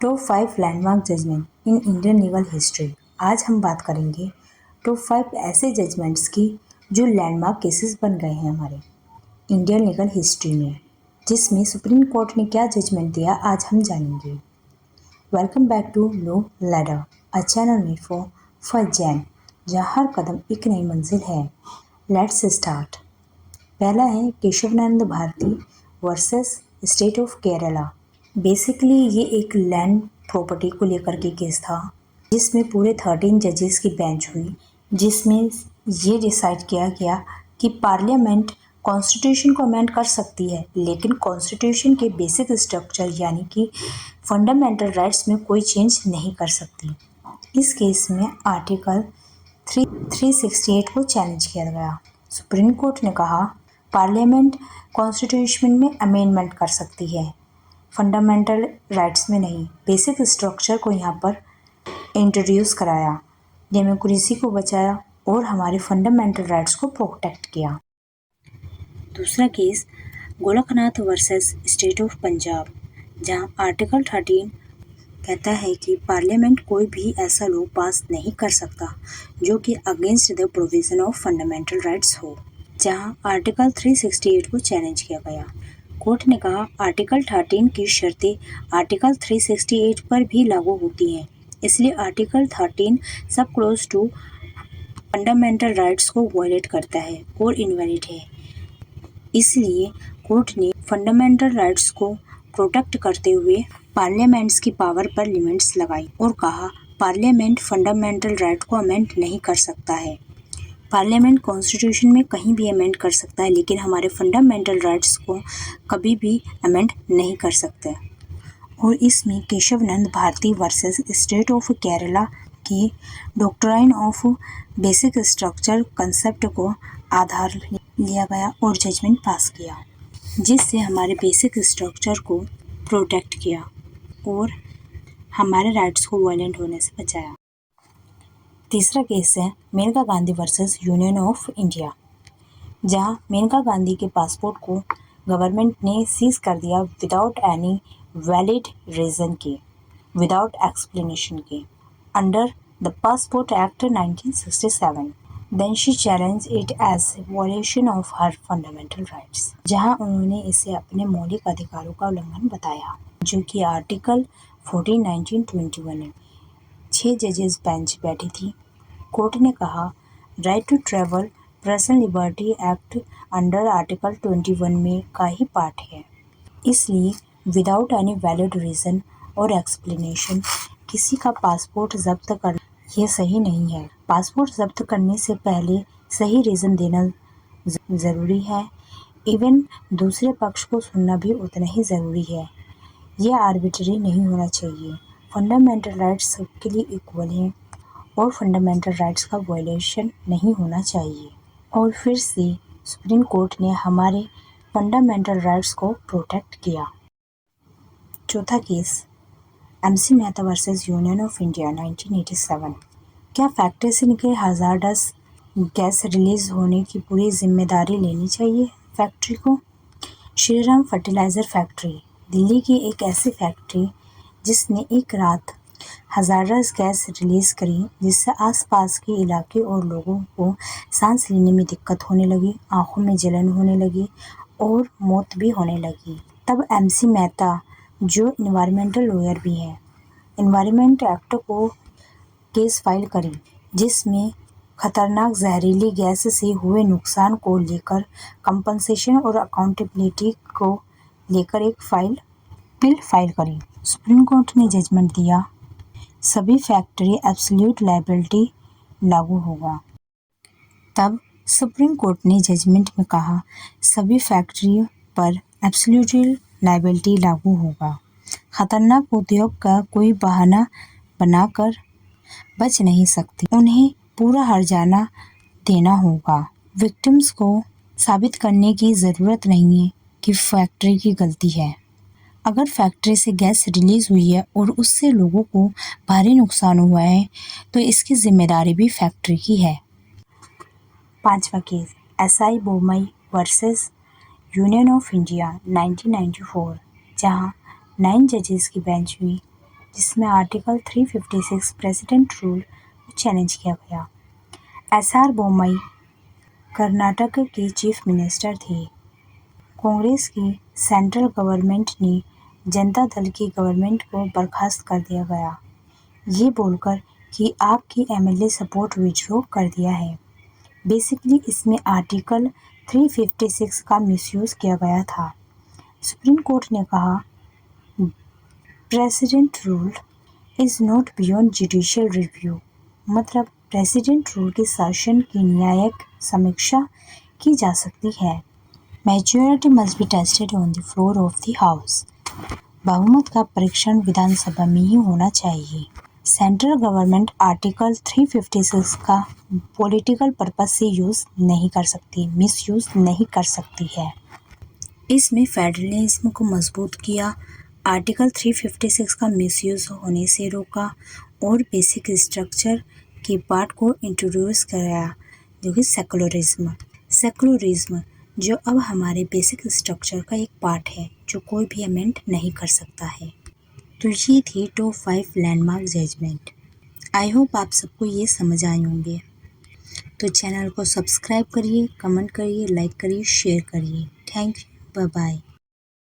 Top 5 landmark judgement in Indian legal history. आज हम बात करेंगे टॉप 5 ऐसे जजमेंट्स की जो लैंडमार्क केसेस बन गए हैं हमारे इंडियन लीगल हिस्ट्री में, जिसमें सुप्रीम कोर्ट ने क्या जजमेंट दिया आज हम जानेंगे। Welcome back to low ladder, a channel made for Jain, जहाँ हर कदम एक नई मंजिल है। Let's start. पहला है Kesavananda Bharati versus state of Kerala. Basically ये एक लैंड प्रॉपर्टी को लेकर के केस था, जिसमें पूरे 13 जजेस की बेंच हुई, जिसमें ये डिसाइड किया गया कि पार्लियामेंट कॉन्स्टिट्यूशन को अमेंड कर सकती है, लेकिन कॉन्स्टिट्यूशन के बेसिक स्ट्रक्चर यानी कि फंडामेंटल राइट्स में कोई चेंज नहीं कर सकती। इस केस में आर्टिकल 368 को चैलेंज किया गया। सुप्रीम कोर्ट ने कहा पार्लियामेंट कॉन्स्टिट्यूशन में अमेंडमेंट कर सकती है, फंडामेंटल राइट्स में नहीं। बेसिक स्ट्रक्चर को यहाँ पर इंट्रोड्यूस कराया, डेमोक्रेसी को बचाया और हमारे फंडामेंटल राइट्स को प्रोटेक्ट किया। दूसरा case Golaknath versus state of Punjab, जहाँ आर्टिकल 13 कहता है कि पार्लियामेंट कोई भी ऐसा लॉ पास नहीं कर सकता जो कि against the provision of fundamental rights हो, जहाँ आर्टिकल 368 को चैलेंज किया गया। कोर्ट ने कहा आर्टिकल 13 की शर्तें आर्टिकल 368 पर भी लागू होती हैं, इसलिए आर्टिकल 13 सब क्लोज टू फंडामेंटल राइट्स को वायलेट करता है और इनवैलिड है। इसलिए कोर्ट ने फंडामेंटल राइट्स को प्रोटेक्ट करते हुए पार्लियामेंट्स की पावर पर लिमिट्स लगाई और कहा पार्लियामेंट फंडामेंटल राइट को अमेंड नहीं कर सकता है। पार्लियामेंट कॉन्स्टिट्यूशन में कहीं भी अमेंड कर सकता है, लेकिन हमारे फंडामेंटल राइट्स को कभी भी अमेंड नहीं कर सकते। और इसमें Kesavananda Bharati versus state of Kerala के doctrine of basic structure concept को आधार लिया गया और जजमेंट पास किया, जिससे हमारे बेसिक स्ट्रक्चर को प्रोटेक्ट किया और हमारे राइट्स को वायलेंट होने से बचाया। तीसरा केस है Maneka Gandhi versus union of India, जहां मेनका गांधी के पासपोर्ट को गवर्नमेंट ने सीज कर दिया विदाउट एनी वैलिड रीजन के, विदाउट एक्सप्लेनेशन के, under the passport act 1967। Then she challenge it as violation of her fundamental rights, जहां उन्होंने इसे अपने मौलिक अधिकारों का उल्लंघन बताया, जो कि आर्टिकल 14 1921 है। 6 जजेस बेंच बैठी थी। कोर्ट ने कहा right to travel personal liberty act under article 21 में का ही पार्ट है, इसलिए विदाउट एनी वैलिड रीज़न और एक्सप्लेनेशन किसी का पासपोर्ट जब्त करना ये सही नहीं है। पासपोर्ट जब्त करने से पहले सही रीज़न देना ज़रूरी है, इवन दूसरे पक्ष को सुनना भी उतना ही ज़रूरी है। यह आर्बिट्री नहीं होना चाहिए। फंडामेंटल राइट्स सबके लिए इक्वल हैं और फंडामेंटल राइट्स का वायलेशन नहीं होना चाहिए। और फिर से सुप्रीम कोर्ट ने हमारे फंडामेंटल राइट्स को प्रोटेक्ट किया। चौथा case MC Mehta versus union of India 1987। क्या फैक्ट्री से निकले हज़ारडस गैस रिलीज होने की पूरी जिम्मेदारी लेनी चाहिए फैक्ट्री को? श्रीराम फर्टिलाइज़र फैक्ट्री दिल्ली की एक ऐसी फैक्ट्री जिसने एक रात हज़ारडस गैस रिलीज़ करी, जिससे आसपास के इलाके और लोगों को सांस लेने में दिक्कत होने लगी, आंखों में जलन होने लगी और मौत भी होने लगी। तब MC मेहता, जो इन्वायरमेंटल लॉयर भी हैं, इन्वायरमेंट एक्ट को केस फाइल करी, जिसमें खतरनाक जहरीली गैस से हुए नुकसान को लेकर कंपनसेशन और अकाउंटेबिलिटी को लेकर एक बिल फाइल करी। सुप्रीम कोर्ट ने जजमेंट दिया सभी फैक्ट्री एब्सोल्यूट लायबिलिटी लागू होगा। तब सुप्रीम कोर्ट ने जजमेंट में कहा सभी फैक्ट्री पर एब्सोल्यूट लायबिलिटी लागू होगा। खतरनाक उद्योग का कोई बहाना बनाकर बच नहीं सकते, उन्हें पूरा हर्जाना देना होगा। विक्टिम्स को साबित करने की ज़रूरत नहीं है कि फैक्ट्री की गलती है। अगर फैक्ट्री से गैस रिलीज हुई है और उससे लोगों को भारी नुकसान हुआ है, तो इसकी जिम्मेदारी भी फैक्ट्री की है। पांचवा case SI Bommai versus union of India 1994, जहां 9 जजेस की बेंच हुई। जिसमें आर्टिकल 356 प्रेसिडेंट रूल चैलेंज किया गया। एसआर बोम्मई कर्नाटक के चीफ मिनिस्टर थे। कांग्रेस की सेंट्रल गवर्नमेंट ने जनता दल की गवर्नमेंट को बर्खास्त कर दिया गया, ये बोलकर कि आपकी एमएलए सपोर्ट विड्रॉ कर दिया है। बेसिकली इसमें आर्टिकल 356 का मिसयूज़ किया गया था। सुप्रीम कोर्ट ने कहा president rule is not beyond judicial review, मतलब प्रेसिडेंट रूल के शासन की न्यायिक समीक्षा की जा सकती है। Majority must be tested on the floor of the house, बहुमत का परीक्षण विधानसभा में ही होना चाहिए। सेंट्रल गवर्नमेंट आर्टिकल 356 का पॉलिटिकल पर्पस से यूज़ नहीं कर सकती, मिसयूज़ नहीं कर सकती है। इसमें फेडरलिज्म को मजबूत किया, आर्टिकल 356 का मिसयूज़ होने से रोका और बेसिक स्ट्रक्चर के पार्ट को इंट्रोड्यूस कराया, जो कि सेकुलरिज्म जो अब हमारे बेसिक स्ट्रक्चर का एक पार्ट है, जो कोई भी अमेंड नहीं कर सकता है। तो ये थी top 5 landmark judgement. I hope आप सबको ये समझ आए होंगे। तो चैनल को सब्सक्राइब करिए, कमेंट करिए, लाइक करिए, शेयर करिए। Thank you, bye bye.